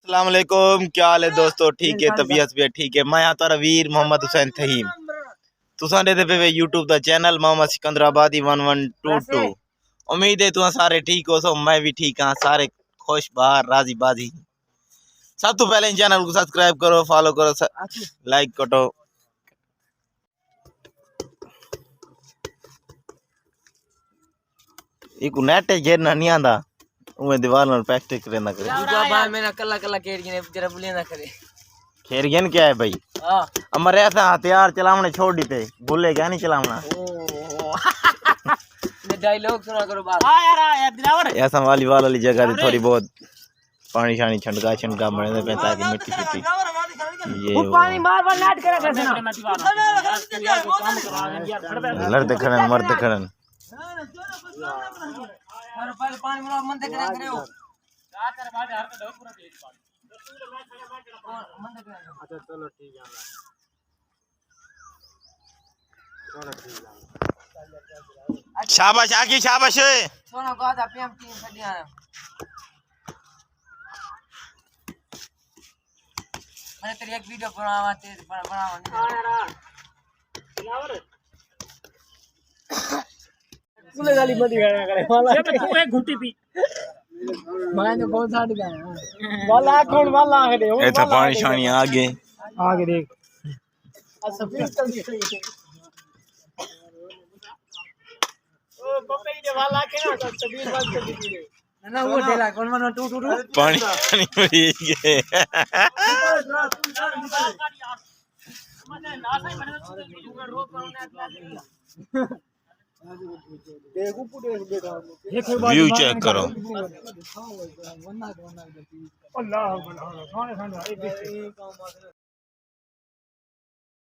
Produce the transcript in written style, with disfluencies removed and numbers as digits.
अस्सलाम वालेकुम, क्या हाल है दोस्तों? ठीक है, तबीयत भी ठीक है। मैं आता वीर मोहम्मद हुसैन थहीम। तुसा दे पे यूट्यूब दा चैनल मोहम्मद सिकंदराबादी 1122। उम्मीद है तुसा सारे ठीक हो। सो मैं भी ठीक हाँ, सारे खुश बाहर राजी बाजी। सब तो पहले चैनल को सब्सक्राइब करो, फॉलो करो, लाइक करो। एक नेट घेरना नहीं आंदा, उमे दीवार में प्रैक्टिस करना करे। बाबा मेरा कल्ला कल्ला खेर के जरा बुलिया ना करे। खेर गेन क्या है भाई? हां, हमारे ऐसा हथियार चलावने छोड़ दी थे, भूले क्या नहीं चलावना। ने डायलॉग सुना करो बात। हां यार दिलावर ऐसा वाली जगह थी थोड़ी बहुत पानी शानी छंडका बने पे ताकि मिट्टी फिट्टी ये वो पानी मार नाट करे कैसे ना लड़ते खड़न मरते खड़न। और पहले पानी में मन देख रहे करे हो क्या कर बाद हर का पूरा भेज पानी मन देख रहे। अच्छा चलो ठीक है, चलो ठीक है। शाबाश आकी शाबाश। सोना को आता पीएम टीम खड़िया मैंने तेरी एक वीडियो बनावा नहीं यार कुले गाली मत गाया करे वाला ये तो एक घुट्टी पी मैं तो बहुत साथ गया वाला कौन वाला आगे ए तो पानी शानी आगे देख सफेद चल गई ओ पपई दे वाला के ना तो तबीर बात कर दी ना वो ढेला कौन मानो टू पानी शानी मरी गए। व्यू चेक करो।